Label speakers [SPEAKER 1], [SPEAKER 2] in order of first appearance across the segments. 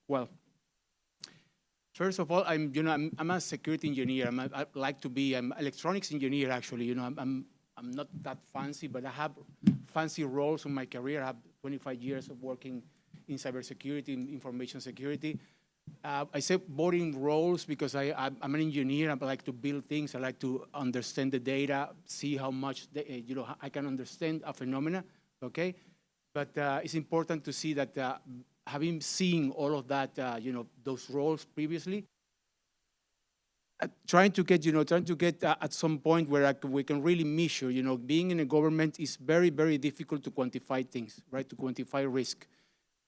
[SPEAKER 1] Well, first of all, I'm a security engineer. I like to be. I'm electronics engineer actually. I'm not that fancy, but I have fancy roles in my career. I have 25 years of working in cybersecurity, in information security. I say boring roles because I'm an engineer. I like to build things. I like to understand the data, see how much I can understand a phenomena. Okay, but it's important to see that having seen all of that, those roles previously, trying to get at some point where we can really measure. Being in a government is very, very difficult to quantify things, right? To quantify risk.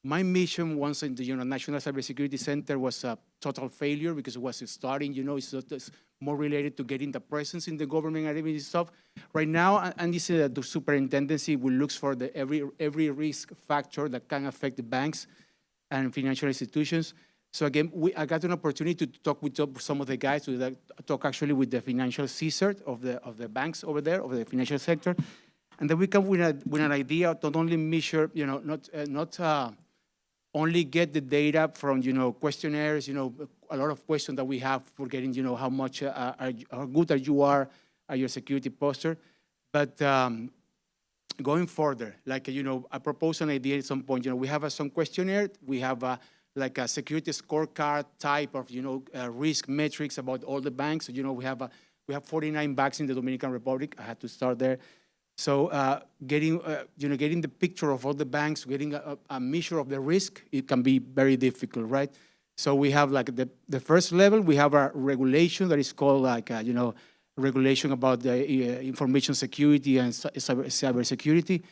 [SPEAKER 1] My mission once in the National Cybersecurity Center was a total failure because it was starting. It's more related to getting the presence in the government and everything stuff. Right now, and this is the superintendency will look for every risk factor that can affect the banks and financial institutions. So again, I got an opportunity to talk with some of the guys, to talk actually with the financial CSIRT of the banks over there, of the financial sector, and then we come with an idea to not only measure, not only get the data from questionnaires, a lot of questions that we have for getting, how much how good you are at your security posture, but going further, like I propose an idea at some point. We have some questionnaire, we have like a security scorecard type of risk metrics about all the banks. So, we have 49 banks in the Dominican Republic. I had to start there. So getting the picture of all the banks, getting a measure of the risk, it can be very difficult, right? So we have like the first level, we have a regulation that is called like regulation about the information security and cybersecurity.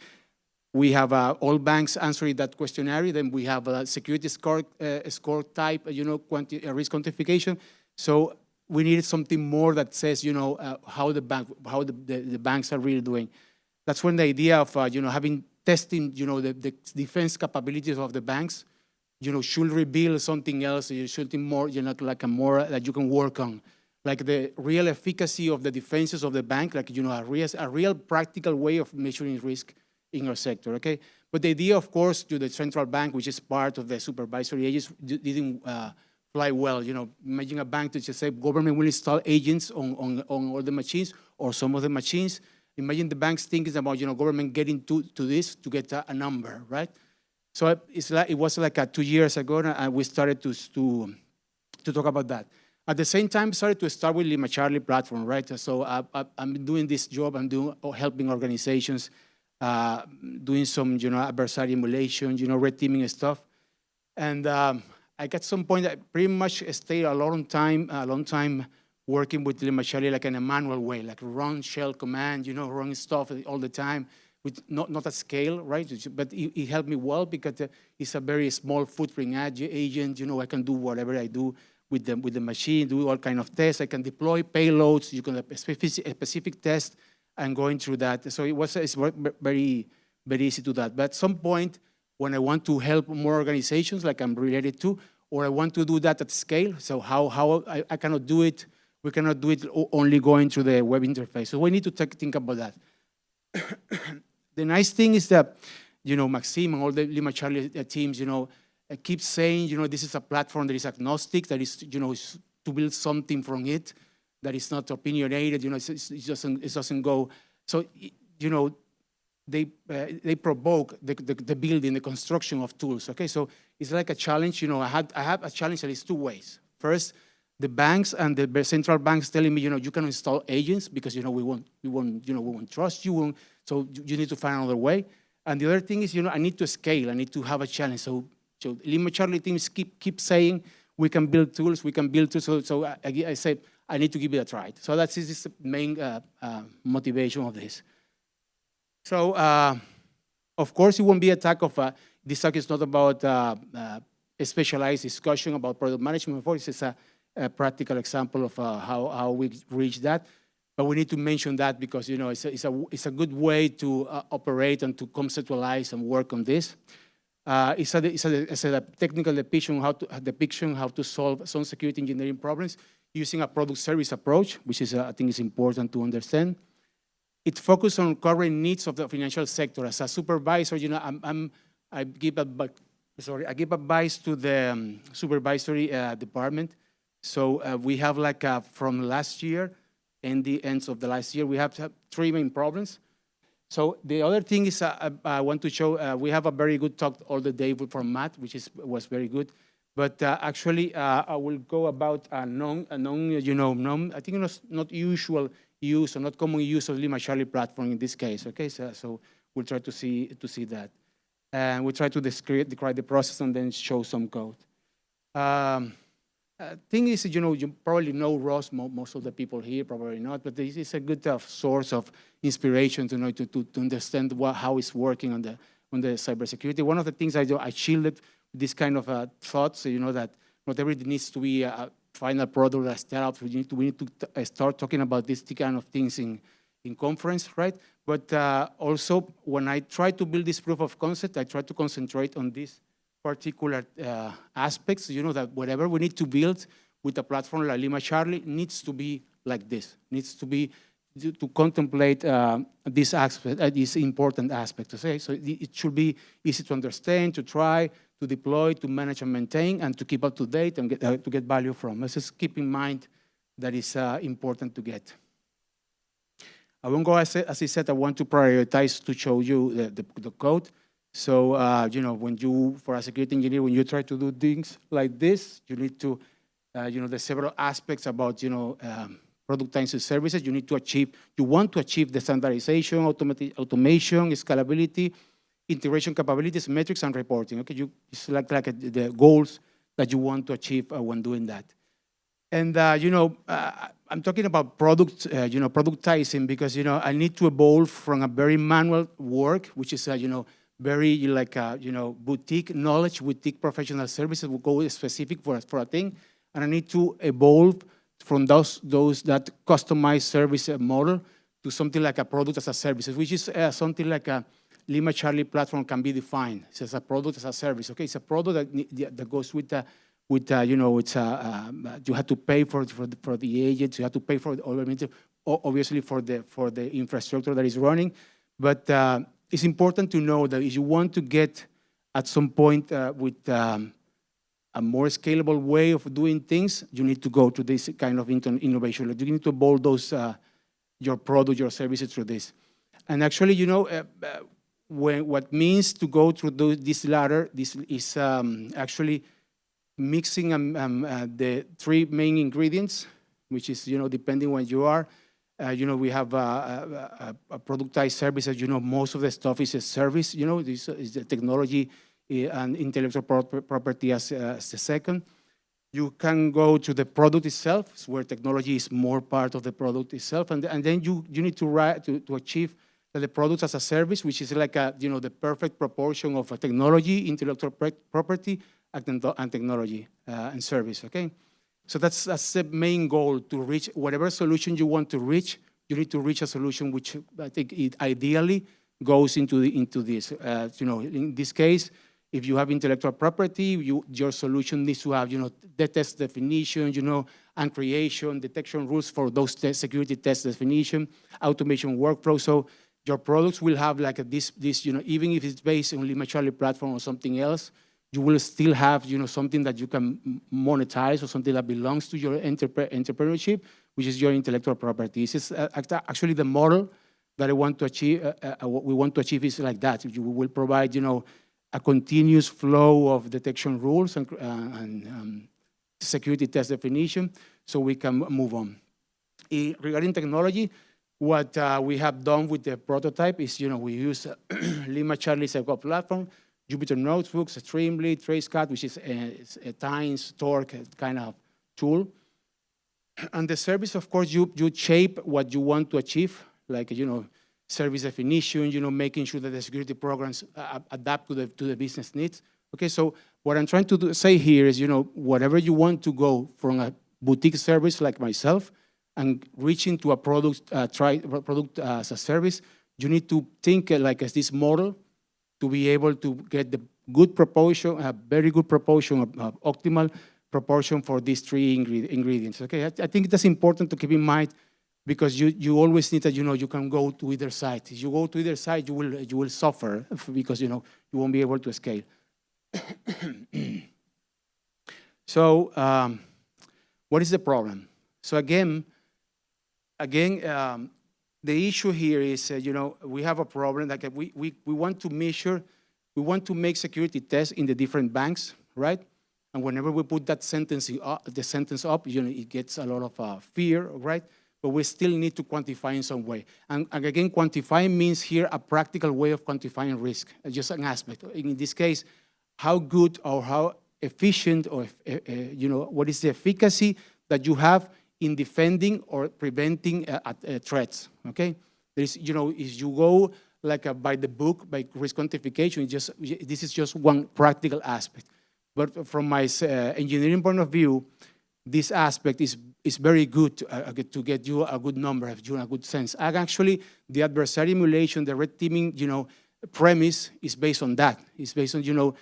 [SPEAKER 1] We have all banks answering that questionnaire. Then we have a security score type, risk quantification. So we needed something more that says, how the banks are really doing. That's when the idea of, having testing, the defense capabilities of the banks, should reveal something else. Something more, like a more that you can work on, like the real efficacy of the defenses of the bank, like a real practical way of measuring risk in our sector, okay? But the idea, of course, to the central bank, which is part of the supervisory agents, didn't fly well. Imagine a bank that just say government will install agents on all the machines or some of the machines. Imagine the banks thinking about, government getting to this to get a number, right? So it was like 2 years ago, and we started to talk about that. At the same time, started to start with LimaCharlie platform, right? So I'm doing this job. I'm helping organizations, doing some, adversary emulation, red teaming and stuff. And I got some point that pretty much stayed a long time working with LimaCharlie like in a manual way, like run shell command, run stuff all the time, with not at scale, right? But it helped me well because it's a very small footprint agent. I can do whatever I do with the machine, do all kind of tests. I can deploy payloads. You can have a specific test and going through that. So it's very, very easy to that. But at some point, when I want to help more organizations like I'm related to, or I want to do that at scale, so how I cannot do it, we cannot do it only going through the web interface. So we need to think about that. The nice thing is that, Maxime and all the LimaCharlie teams, keep saying, this is a platform that is agnostic, that is, is to build something from it, that is not opinionated, it doesn't go. So, they provoke the building, the construction of tools. Okay, so it's like a challenge. I have a challenge that is two ways. First, the banks and the central banks telling me, you can install agents because we won't trust you. So you need to find another way. And the other thing is, I need to scale. I need to have a challenge. So LimaCharlie teams keep saying we can build tools. We can build tools. So I said I need to give it a try. So that's the main motivation of this. So, of course, it won't be a talk of, this talk is not about a specialized discussion about product management. It's just a practical example of how we reach that. But we need to mention that because, it's a good way to operate and to conceptualize and work on this. It's a technical depiction how to solve some security engineering problems using a product service approach, which is, I think is important to understand. It focuses on current needs of the financial sector. As a supervisor, I give sorry, I give advice to the supervisory department. So we have like from last year and the ends of the last year, we have three main problems. So the other thing is I want to show, we have a very good talk all the day from Matt, which was very good. But actually, I will go about a I think it's not usual use or not common use of LimaCharlie platform in this case. Okay, so we'll try to see that, and we'll try to describe the process and then show some code. Thing is, you probably know Ross. Most of the people here probably not, but this is a good source of inspiration to understand how it's working on the cybersecurity. One of the things I shielded this kind of thoughts, that not everything needs to be a final product or a startup. We need to start talking about this kind of things in conference, right? But also, when I try to build this proof of concept, I try to concentrate on these particular aspects, that whatever we need to build with a platform like LimaCharlie needs to be like this, needs to be to contemplate this aspect, these important aspects. Okay? So it should be easy to understand, to try, to deploy, to manage and maintain, and to keep up to date and to get value from. Let's just keep in mind that is important to get. I won't go, as I said, I want to prioritize to show you the code. So, when for a security engineer, when you try to do things like this, you need to, there's several aspects about, productizing services. You want to achieve the standardization, automation, scalability, integration capabilities, metrics, and reporting. Okay, it's like the goals that you want to achieve when doing that. And, I'm talking about productizing because, I need to evolve from a very manual work, which is, very like, boutique knowledge, boutique professional services will go specific for a thing. And I need to evolve from those that customized service model to something like a product as a service, which is something like a LimaCharlie platform can be defined. It's as a product as a service. Okay, it's a product that goes with you have to pay for the agents, you have to pay for obviously for the infrastructure that is running, but it's important to know that if you want to get at some point with a more scalable way of doing things, you need to go to this kind of innovation. You need to evolve those your product, your services through this. And actually, what means to go through this ladder, this is actually mixing the three main ingredients, which is, depending where you are. We have a productized service. As most of the stuff is a service. This is the technology and intellectual property as the second. You can go to the product itself, where technology is more part of the product itself, and then you need to achieve the product as a service, which is like the perfect proportion of a technology, intellectual property, and technology and service. Okay. So that's the main goal, to reach whatever solution you want to reach. You need to reach a solution which I think ideally goes into this. In this case, if you have intellectual property, your solution needs to have the test definition, and creation, detection rules for those security test definition, automation workflow. So your products will have like this even if it's based on LimaCharlie platform or something else, you will still have, something that you can monetize or something that belongs to your entrepreneurship, which is your intellectual property. This is actually the model that I want to achieve. What we want to achieve is like that. You will provide, a continuous flow of detection rules and security test definition, so we can move on. Regarding technology, what we have done with the prototype is, we use LimaCharlie SecOps platform, Jupyter Notebooks, Streamlit, Tracecat, which is a Times, Torque kind of tool. And the service, of course, you shape what you want to achieve, like, service definition, making sure that the security programs adapt to the business needs. Okay, so what I'm trying to say here is, whatever you want to go from a boutique service like myself and reaching to a product, product as a service, you need to think like as this model, to be able to get the good proportion, a very good proportion of optimal proportion for these three ingredients. Okay, I think that's important to keep in mind, because you always need that, you can go to either side. If you go to either side, you will suffer, because you won't be able to scale. So what is the problem? So again, the issue here is, we have a problem. Like we want to measure, we want to make security tests in the different banks, right? And whenever we put that sentence the sentence up, it gets a lot of fear, right? But we still need to quantify in some way. And again, quantifying means here a practical way of quantifying risk, just an aspect. In this case, how good or how efficient or, what is the efficacy that you have in defending or preventing threats, okay? There's, if you go like by the book, by risk quantification, this is just one practical aspect. But from my engineering point of view, this aspect is very good to get you a good number, a good sense. And actually, the adversary emulation, the red teaming, premise is based on that. It's based on, you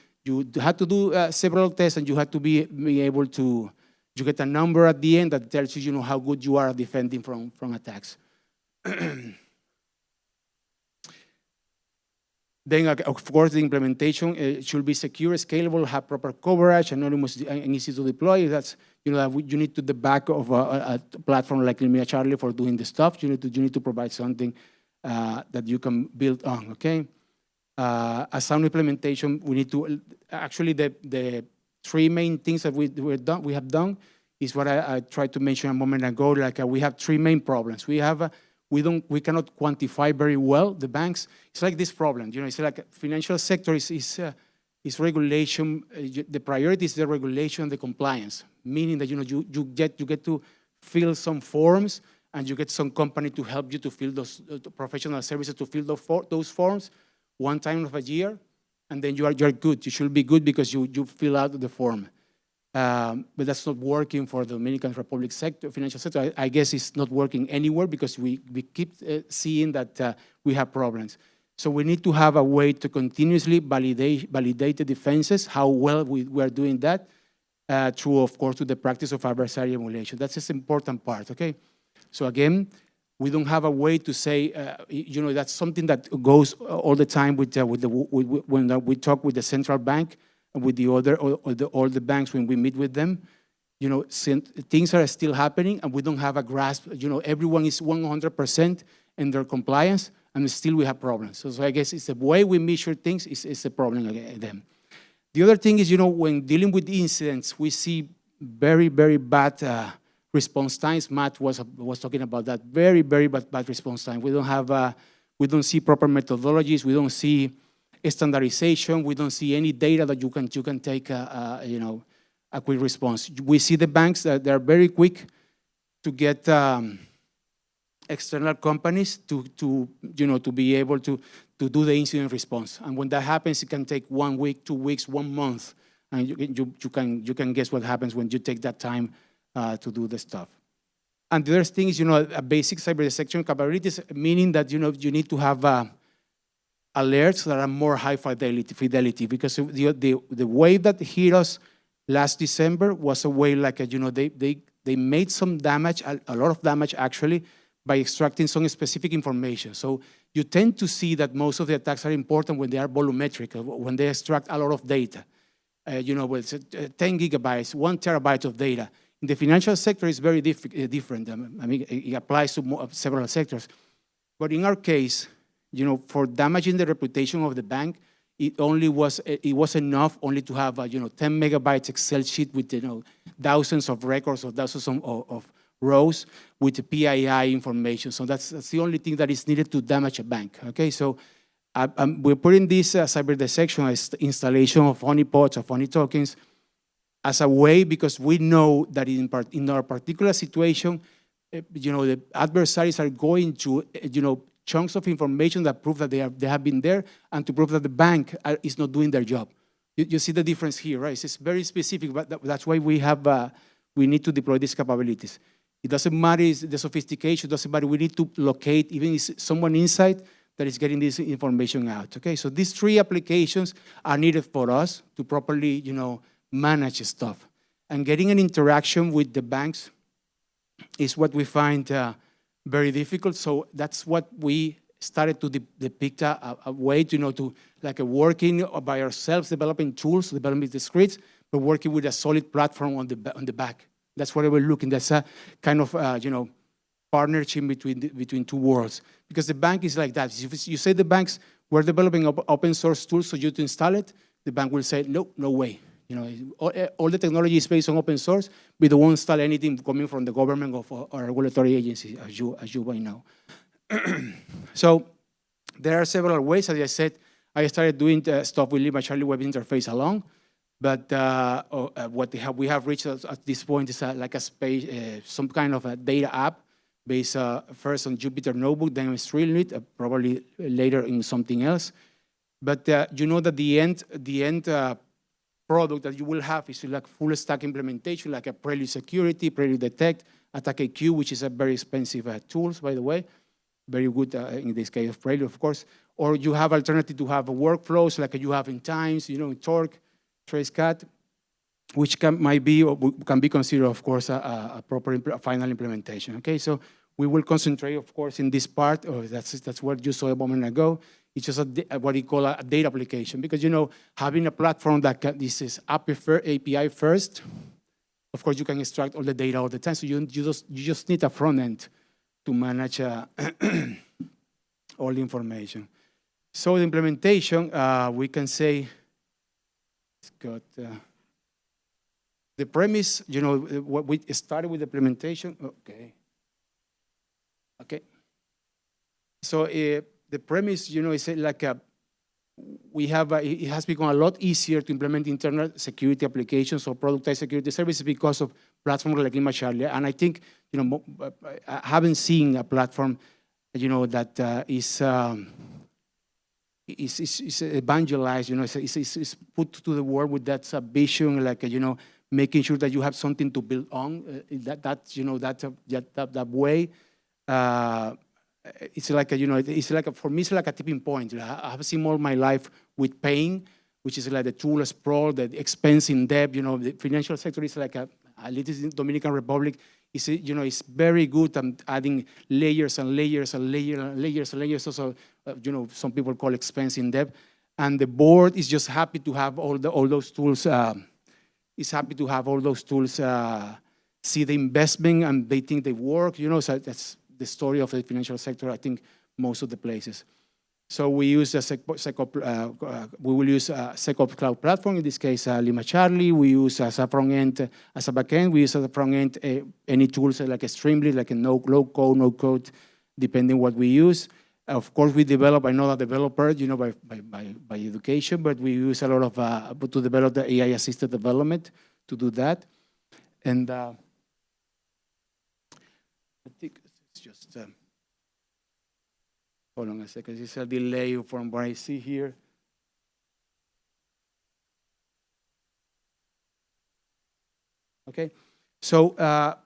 [SPEAKER 1] have to do several tests, and you have to be able to, you get a number at the end that tells you, how good you are defending from attacks. Then, of course, the implementation should be secure, scalable, have proper coverage, anonymous, and easy to deploy. That's, you need to the back of a platform like LimaCharlie for doing the stuff. You need to provide something that you can build on, okay? A sound implementation, we need to, actually the three main things that we have done is what I tried to mention a moment ago. Like we have three main problems. We cannot quantify very well the banks. It's like this problem, it's like financial sector is regulation. The priority is the regulation and the compliance, meaning that you get to fill some forms, and you get some company to help you to fill those professional services to fill those forms one time of a year, and then you're good. You should be good because you fill out the form. But that's not working for the Dominican Republic sector, financial sector. I guess it's not working anywhere because we keep seeing that we have problems. So we need to have a way to continuously validate the defenses, how well we are doing that, through, of course, to the practice of adversary emulation. That's an important part, okay? So again, we don't have a way to say, that's something that goes all the time when we talk with the central bank, with the all the banks when we meet with them. Things are still happening, and we don't have a grasp. Everyone is 100% in their compliance, and still we have problems. So I guess it's the way we measure things is the problem again. The other thing is, when dealing with incidents, we see very, very bad response times. Matt was talking about that. Very, very bad response time. We don't see proper methodologies. We don't see standardization. We don't see any data that you can take a quick response. We see the banks that they're very quick to get external companies to be able to do the incident response. And when that happens, it can take 1 week, 2 weeks, 1 month, and you can guess what happens when you take that time to do the stuff. And the other thing is, a basic cyber detection capabilities, meaning that you need to have alerts that are more high fidelity, because the wave that hit us last December was a wave like they made some damage, a lot of damage actually, by extracting some specific information. So you tend to see that most of the attacks are important when they are volumetric, when they extract a lot of data. With 10 gigabytes, 1 terabyte of data. In the financial sector, it's very different. It applies to several sectors. But in our case, for damaging the reputation of the bank, it was enough only to have 10 megabytes Excel sheet with thousands of records or thousands of rows with the PII information. So that's the only thing that is needed to damage a bank. Okay, so we're putting this cyber detection as installation of honeypots, of honey tokens, as a way, because we know that in our particular situation, the adversaries are going to chunks of information that prove that they have been there, and to prove that the bank is not doing their job. You see the difference here, right? It's very specific, but that's why we need to deploy these capabilities. It doesn't matter the sophistication, it doesn't matter. We need to locate even if someone inside that is getting this information out. Okay, so these three applications are needed for us to properly, manage stuff. And getting an interaction with the banks is what we find very difficult. So that's what we started to depict a way to like a working by ourselves, developing tools, developing the scripts, but working with a solid platform on the back. That's what we're looking. That's a kind of partnership between two worlds. Because the bank is like that. If you say the banks, we're developing open source tools for you to install it, the bank will say, no, no way. All the technology is based on open source. We don't install anything coming from the government or regulatory agency, as you might know. So there are several ways. As I said, I started doing stuff with LimaCharlie web interface alone. But what we have reached at this point is like a space, some kind of a data app based first on Jupyter Notebook, then on Streamlit, probably later in something else. But you know that the end product that you will have is like full stack implementation, like a Prelude Security, Prelude Detect, AttackIQ, which is a very expensive tools, by the way. Very good in this case of Prelude, of course. Or you have alternative to have workflows like you have in Times, in Torque, TraceCAT, which can be considered, of course, a proper final implementation. Okay, so we will concentrate, of course, in this part. That's what you saw a moment ago. It's just what you call a data application, because having a platform that this is API first, of course, you can extract all the data all the time. So you just need a front end to manage all the information. So the implementation, we can say, it's got the premise. What we started with the implementation. Okay. So the premise, is like it has become a lot easier to implement internal security applications or productized security services because of platforms like LimaCharlie. And I think, I haven't seen a platform, that is evangelized, is put to the world with that vision, like, making sure that you have something to build on, that way. It's like for me, it's like a tipping point. I have seen all my life with pain, which is like the tool sprawl, the expense in debt. The financial sector is like at least in Dominican Republic, it's very good at adding layers and layers and layers and layers and layers. Also, some people call expense in debt, and the board is just happy to have all those tools. Is happy to have all those tools see the investment, and they think they work. So that's the story of the financial sector, I think, most of the places. So we use we will use a SecOps cloud platform, in this case, LimaCharlie. We use as a front end, as a backend. We use as a front end any tools like a Streamlit, like a low code, no code, depending what we use. Of course, we develop, I'm not a developer, by education, but we use a lot of, to develop the AI-assisted development to do that. And I think it's just, hold on a second, it's a delay from what I see here. Okay. So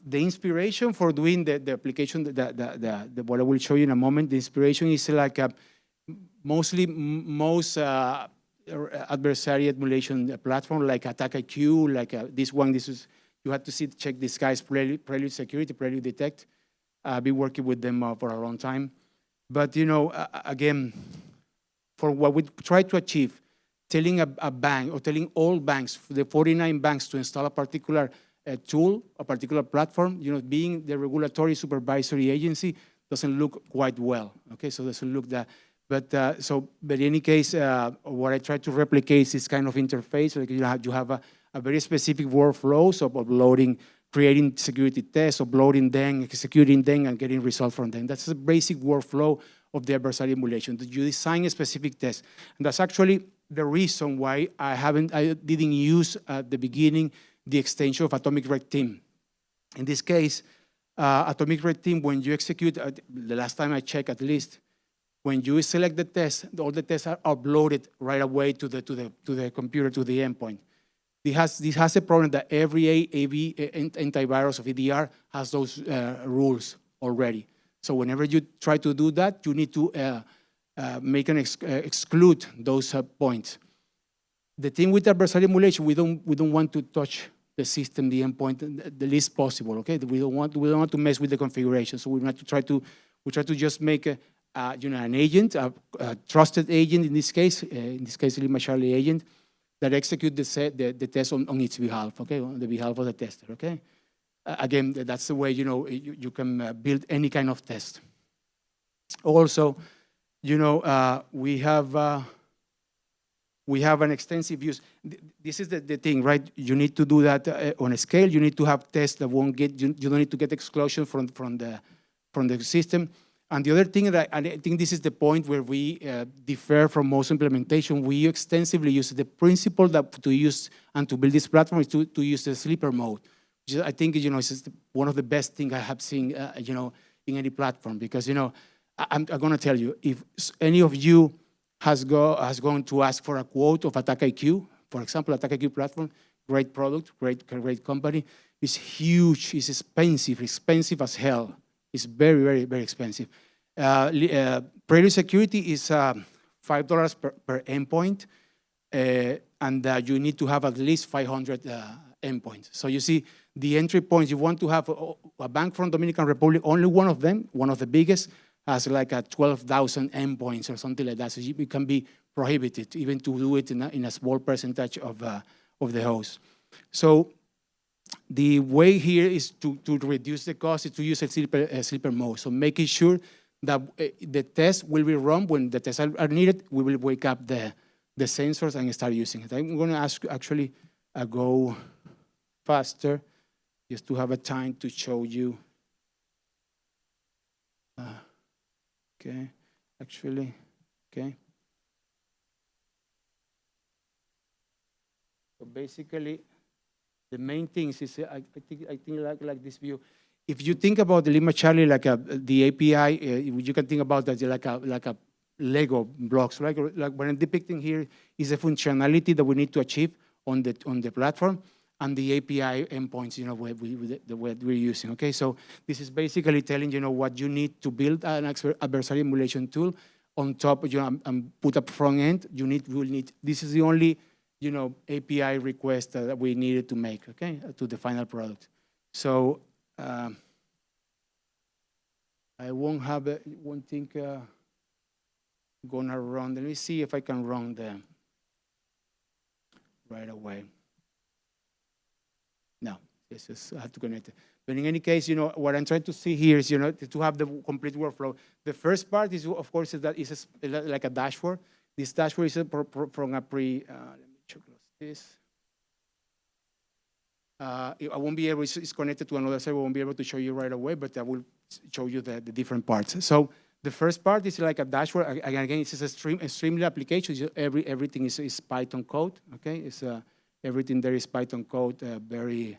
[SPEAKER 1] the inspiration for doing the application, what I will show you in a moment, the inspiration is like most adversary emulation platform, like AttackIQ, like this one. This is, you have to check this guy's Prelude Security, Prelude Detect. I've been working with them for a long time. But again, for what we try to achieve, telling a bank or telling all banks, the 49 banks, to install a particular tool, a particular platform, being the regulatory supervisory agency doesn't look quite well. Okay, so doesn't look that. But in any case, what I try to replicate is this kind of interface. Like you have a very specific workflow, so uploading, creating security tests, uploading them, executing them, and getting results from them. That's the basic workflow of the adversary emulation. That you design a specific test, and that's actually the reason why I didn't use at the beginning the extension of Atomic Red Team. In this case, Atomic Red Team, when you execute, the last time I checked at least, when you select the test, all the tests are uploaded right away to the computer, to the endpoint. This has a problem that every AV antivirus of EDR has those rules already. So whenever you try to do that, you need to make an exclude those points. The thing with adversary emulation, we don't want to touch the system, the endpoint, the least possible. Okay, we don't want to mess with the configuration. So we try to just make an agent, a trusted agent in this case LimaCharlie agent, that execute the test on its behalf, okay, on the behalf of the tester, okay? Again, that's the way, you can build any kind of test. Also, we have an extensive use. This is the thing, right? You need to do that on a scale. You need to have tests that won't get, you don't need to get exclusion from the system. And the other thing that I think this is the point where we differ from most implementation. We extensively use the principle that to use and to build this platform is to use the sleeper mode. I think, it's one of the best things I have seen, in any platform, because, I'm going to tell you, if any of you has gone to ask for a quote of Attack IQ, for example, Attack IQ platform, great product, great company, it's huge, it's expensive as hell. It's very, very, very expensive. Prelude security is $5 per endpoint, and you need to have at least 500 endpoints. So you see, the entry points, you want to have a bank from Dominican Republic, only one of them, one of the biggest, has like a 12,000 endpoints or something like that. So it can be prohibited even to do it in a small percentage of the host. So the way here is to reduce the cost is to use a sleeper mode. So making sure that the test will be run when the tests are needed. We will wake up the sensors and start using it. I'm going to ask actually go faster just to have a time to show you. Okay, actually, okay. So basically, the main things is I think like this view. If you think about the LimaCharlie like the API, you can think about that like a Lego blocks, right? Like what I'm depicting here is a functionality that we need to achieve on the platform, and the API endpoints, the way we're using. Okay, so this is basically telling what you need to build an adversary emulation tool on top. And put up front end. We'll need. This is the only API request that we needed to make. Okay, to the final product. So I won't think gonna run. Let me see if I can run them right away. No, it's just I have to connect it. But in any case, what I'm trying to see here is, to have the complete workflow. The first part is, of course, is like a dashboard. This dashboard is from a let me check this. I won't be able, it's connected to another server, I won't be able to show you right away, but I will show you the different parts. So the first part is like a dashboard. Again, it's a Streamlit application. Everything is Python code, okay? It's everything there is Python code, very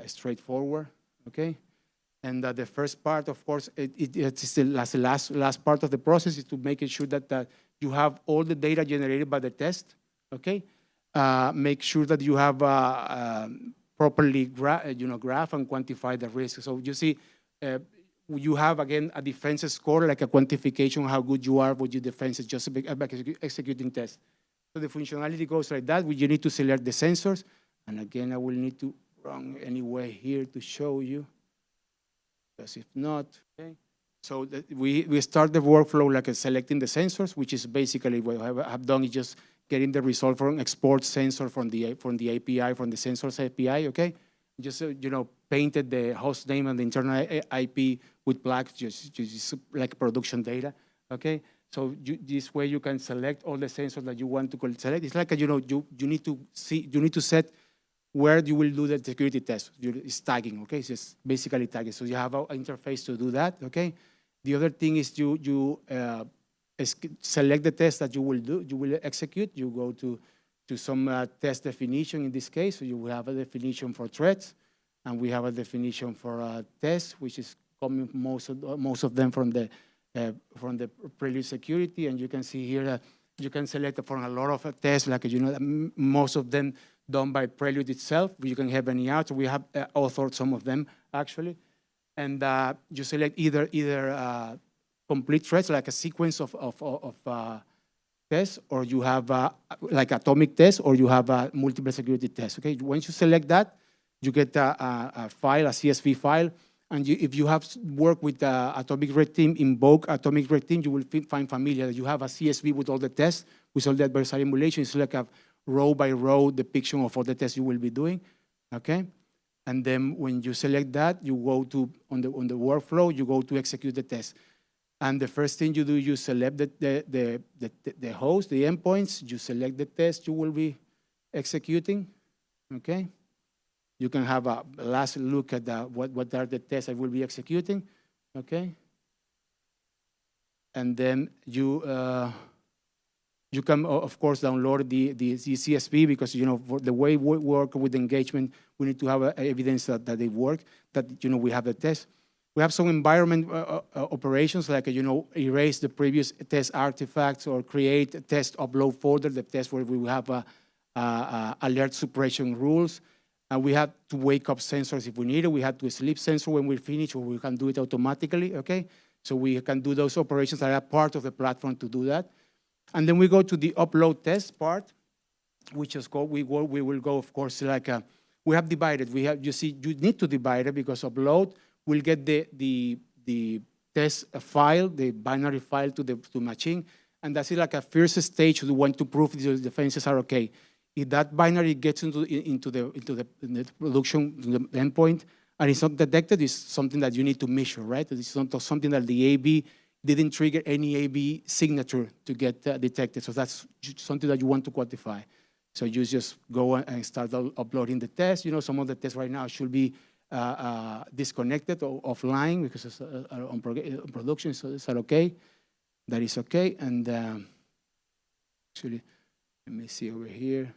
[SPEAKER 1] straightforward, okay? And the first part, of course, it's the last part of the process is to make sure that you have all the data generated by the test, okay? Make sure that you have properly graph and quantify the risk. So you see, you have, again, a defense score, like a quantification, how good you are with your defenses, just by executing tests. So the functionality goes like that. You need to select the sensors. And again, I will need to run anyway here to show you, because if not, okay. So we start the workflow like selecting the sensors, which is basically what I have done is just getting the result from export sensor from the API, from the sensors API, okay? Just, painted the host name and the internal IP with black, just like production data, okay? So this way you can select all the sensors that you want to select. It's like, you need to set where you will do the security test. It's tagging, okay? It's just basically tagging. So you have an interface to do that, okay? The other thing is you select the test that you will execute. You go to some test definition in this case. So you will have a definition for threats, and we have a definition for tests, which is coming most of them from the Prelude security. And you can see here that you can select from a lot of tests, like most of them done by Prelude itself. You can have any out. We have authored some of them actually, and you select either complete threats, like a sequence of tests, or you have like atomic tests, or you have multiple security tests. Okay, once you select that, you get a file, a CSV file, And if you have worked with the atomic red team, invoke atomic red team, you will find familiar that you have a CSV with all the tests, with all the adversarial emulation. It's like a row by row depiction of all the tests you will be doing, okay? And then when you select that, you go to, on the workflow, you go to execute the test. And the first thing you do, you select the host, the endpoints, you select the test you will be executing, okay? You can have a last look at what are the tests I will be executing, okay? And then you can, of course, download the CSV because, you know, for the way we work with engagement, we need to have evidence that they work, that, you know, we have the test. We have some environment operations like, you know, erase the previous test artifacts or create a test upload folder, the test where we have alert suppression rules. And we have to wake up sensors if we need it. We have to sleep sensor when we finish, or we can do it automatically, okay? So we can do those operations that are part of the platform to do that. And then we go to the upload test part, which is called, we will go, of course, like, we have divided. We have, you see, you need to divide it because upload will get the test file, the binary file to machine. And that's like a first stage we want to prove the defenses are okay. If that binary gets into the production the endpoint and it's not detected, it's something that you need to measure, right? It's not something that the AB didn't trigger any AB signature to get detected. So that's something that you want to quantify. So you just go and start uploading the test. You know, some of the tests right now should be disconnected or offline because it's on production, so is that okay? That is okay. And actually, let me see over here.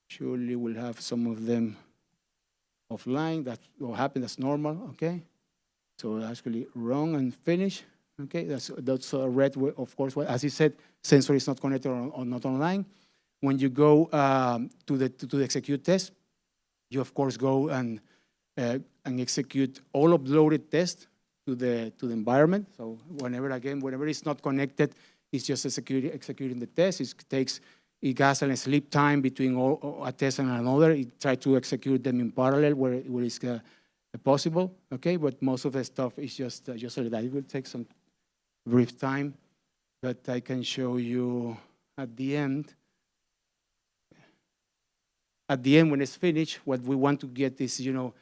[SPEAKER 1] Surely we'll have some of them offline. That will happen, that's normal, okay? So actually run and finish, okay? That's red, of course, as you said, sensor is not connected or not online. When you go to the execute test, you of course go and execute all uploaded tests to the environment. So whenever it's not connected, it's just executing the test. It has a sleep time between a test and another. It tries to execute them in parallel where it's possible, okay? But most of the stuff is just like that. It will take some brief time, but I can show you at the end. At the end, when it's finished, what we want to get is, you know,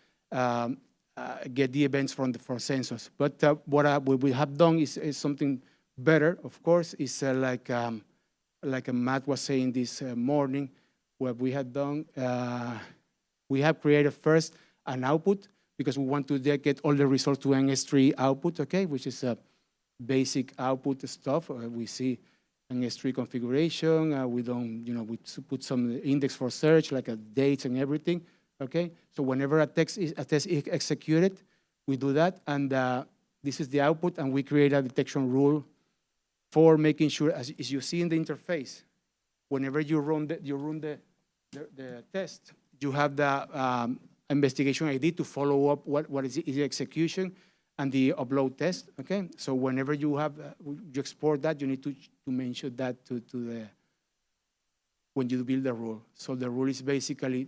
[SPEAKER 1] get the events from sensors. But what we have done is something better, of course. It's like Matt was saying this morning, what we had done, we have created first an output because we want to get all the results to NS3 output, okay, which is a basic output stuff. We see NS3 configuration. We don't, you know, we put some index for search, like dates and everything, okay? So whenever a test is executed, we do that, and this is the output, and we create a detection rule for making sure, as you see in the interface, whenever you run the test, you have the investigation ID to follow up what is the execution and the upload test, okay? So whenever you export that, you need to mention that when you build the rule. So the rule is basically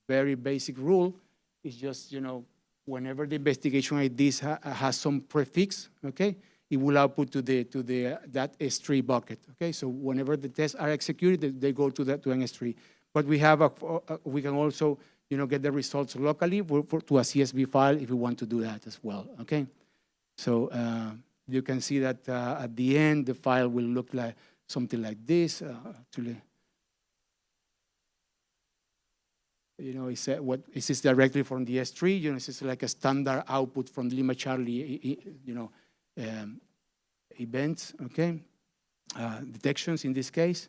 [SPEAKER 1] very basic rule. It's just, you know, whenever the investigation ID has some prefix, okay? It will output to that S3 bucket. Okay, so whenever the tests are executed, they go to NS3. But we can also, you know, get the results locally to a CSV file if we want to do that as well. Okay, so you can see that at the end the file will look like something like this. Actually, you know, this is directly from the S3. You know, this is like a standard output from LimaCharlie. You know. Events, okay, detections in this case,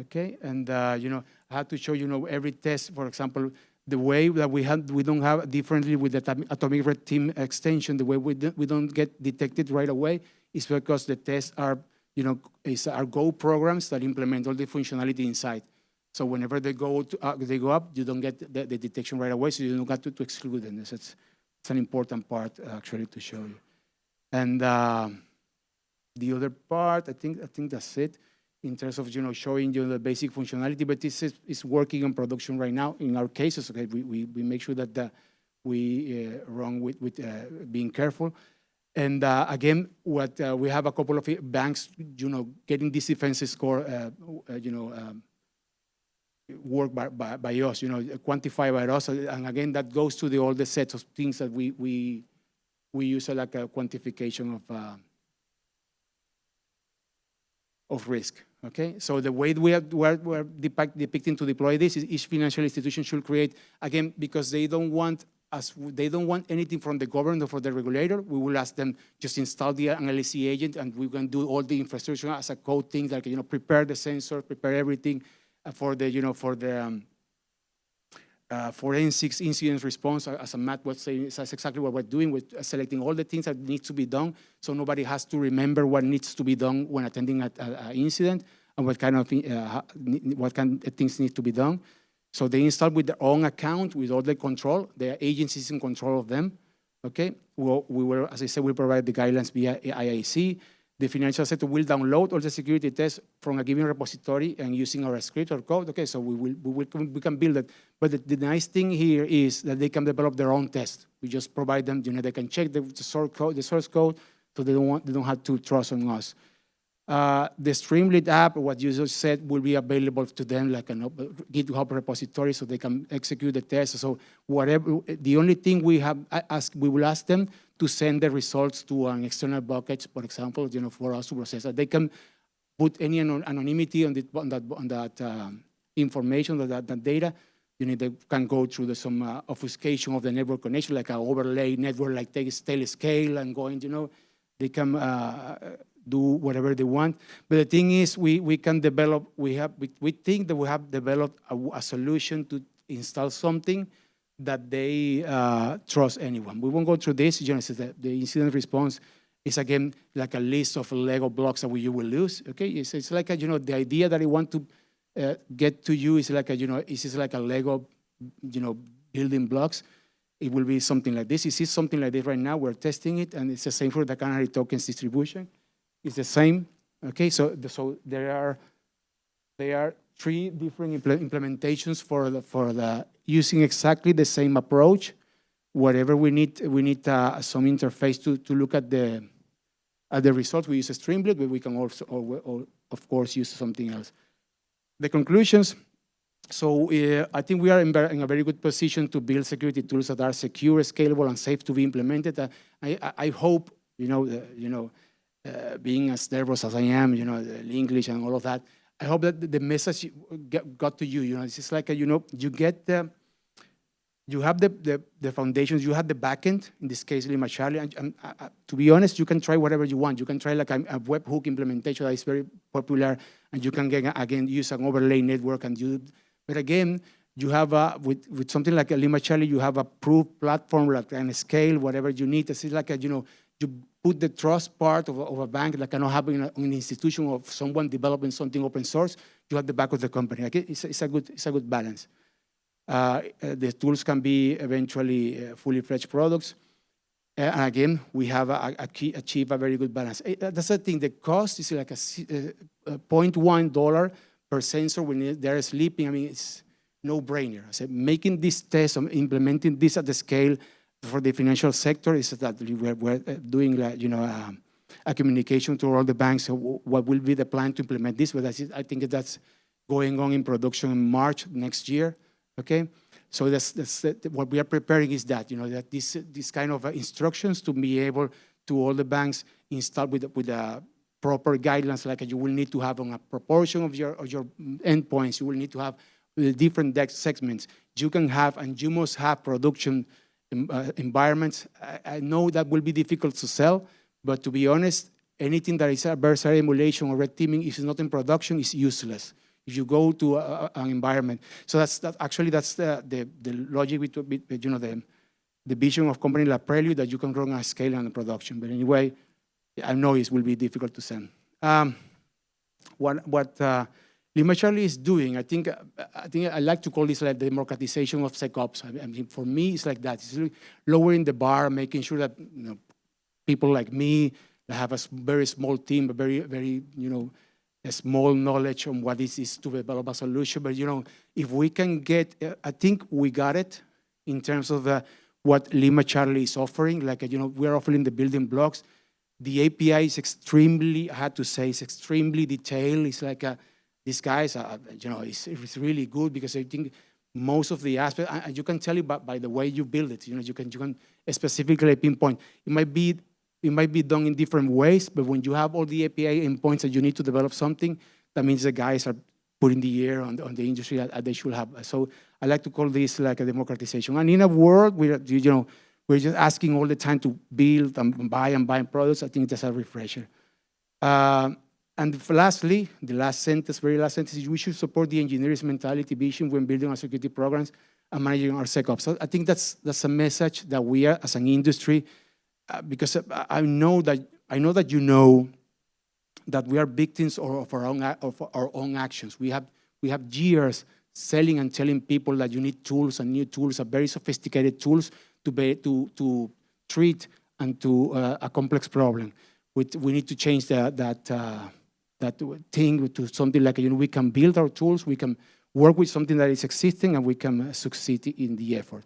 [SPEAKER 1] okay, and you know, I have to show you know every test. For example, the way that we don't have differently with the atomic red team extension. The way we don't get detected right away is because the tests are, you know, are Go programs that implement all the functionality inside. So whenever they go up, you don't get the detection right away. So you don't have to exclude them. It's an important part actually to show you. And the other part, I think that's it in terms of, you know, showing you the basic functionality. But this is working on production right now. In our cases, okay, we make sure that we wrong with being careful. And again, what we have a couple of banks, getting this defense score, work by us, quantified by us. And again, that goes to all the sets of things that we use like a quantification of risk. Okay, so the way we're depicting to deploy this is each financial institution should create, again, because they don't want anything from the government or from the regulator. We will ask them just install the LSC agent, and we can do all the infrastructure as a code thing, like prepare the sensor, prepare everything for the forensics incident response. As Matt was saying, that's exactly what we're doing. We're selecting all the things that need to be done, so nobody has to remember what needs to be done when attending an incident and what kind of things need to be done. So they install with their own account, with all the control. The agency is in control of them. Okay, we will, as I said, we provide the guidelines via IIC. The financial sector will download all the security tests from a given repository and using our script or code. Okay, so we can build it. But the nice thing here is that they can develop their own test. We just provide them, they can check the source code, so they don't have to trust on us. The Streamlit app, what you just said, will be available to them like a GitHub repository, so they can execute the test. So whatever, the only thing we will ask them to send the results to an external bucket, for example, for us to process. They can put any anonymity on that information, that data. They can go through some obfuscation of the network connection, like an overlay network, like Telescale and going, they can do whatever they want. But the thing is, we can develop, we think that we have developed a solution to install something that they trust anyone. We won't go through this. The incident response is, again, like a list of Lego blocks that you will use. Okay, it's like the idea that I want to get to you is like it's like a Lego, building blocks. It will be something like this. You see something like this right now. We're testing it, and it's the same for the canary tokens distribution. It's the same. Okay, so there are 3 different implementations for the using exactly the same approach. Whatever we need some interface to look at the results. We use a Streamlit, but we can also, of course, use something else. The conclusions. So I think we are in a very good position to build security tools that are secure, scalable, and safe to be implemented. I hope, being as nervous as I am, the English and all of that, I hope that the message got to you. It's just like, you get you have the foundations, you have the backend, in this case, LimaCharlie. And to be honest, you can try whatever you want. You can try like a webhook implementation that is very popular, and you can, again, use an overlay network. But again, you have, with something like a LimaCharlie, you have a proof platform, like and scale, whatever you need. It's like, you put the trust part of a bank, like having an institution of someone developing something open source. You have the back of the company. Okay? It's a good balance. The tools can be eventually fully fledged products. And again, we have achieved a very good balance. That's the thing. The cost is like a $0.1 per sensor when they're sleeping. I mean, it's no-brainer. I said, making this test, implementing this at the scale for the financial sector is that we're doing, a communication to all the banks. So what will be the plan to implement this? But I think that's going on in production in March next year. Okay, so that's what we are preparing is that that this kind of instructions to be able to all the banks install with proper guidelines, like you will need to have on a proportion of your endpoints. You will need to have the different segments. You can have and you must have production environments. I know that will be difficult to sell, but to be honest, anything that is adversary emulation or red teaming, if it's not in production, is useless. If you go to an environment, so that's the logic with the vision of company like Prelude, that you can run at scale and production. But anyway, I know it will be difficult to send. What LimaCharlie is doing, I think I like to call this like the democratization of SecOps. I mean, for me, it's like that. It's really lowering the bar, making sure that people like me that have a very small team, a very a small knowledge on what it is to develop a solution. But if we can get, I think we got it in terms of what LimaCharlie is offering. Like, we're offering the building blocks. The API is extremely, I had to say, it's extremely detailed. It's like, these guys, it's really good because I think most of the aspects, and you can tell it by the way you build it. You can specifically pinpoint. It might be done in different ways, but when you have all the API endpoints that you need to develop something, that means the guys are putting the air on the industry that they should have. So I like to call this like a democratization. And in a world where, we're just asking all the time to build and buy products, I think that's a refresher. And lastly, the last sentence, very last sentence, is we should support the engineer's mentality vision when building our security programs and managing our SecOps. So I think that's a message that we are as an industry, because I know that you know that we are victims of our own actions. We have years selling and telling people that you need tools and new tools, very sophisticated tools to treat and to a complex problem. We need to change that thing to something like, we can build our tools, we can work with something that is existing, and we can succeed in the effort.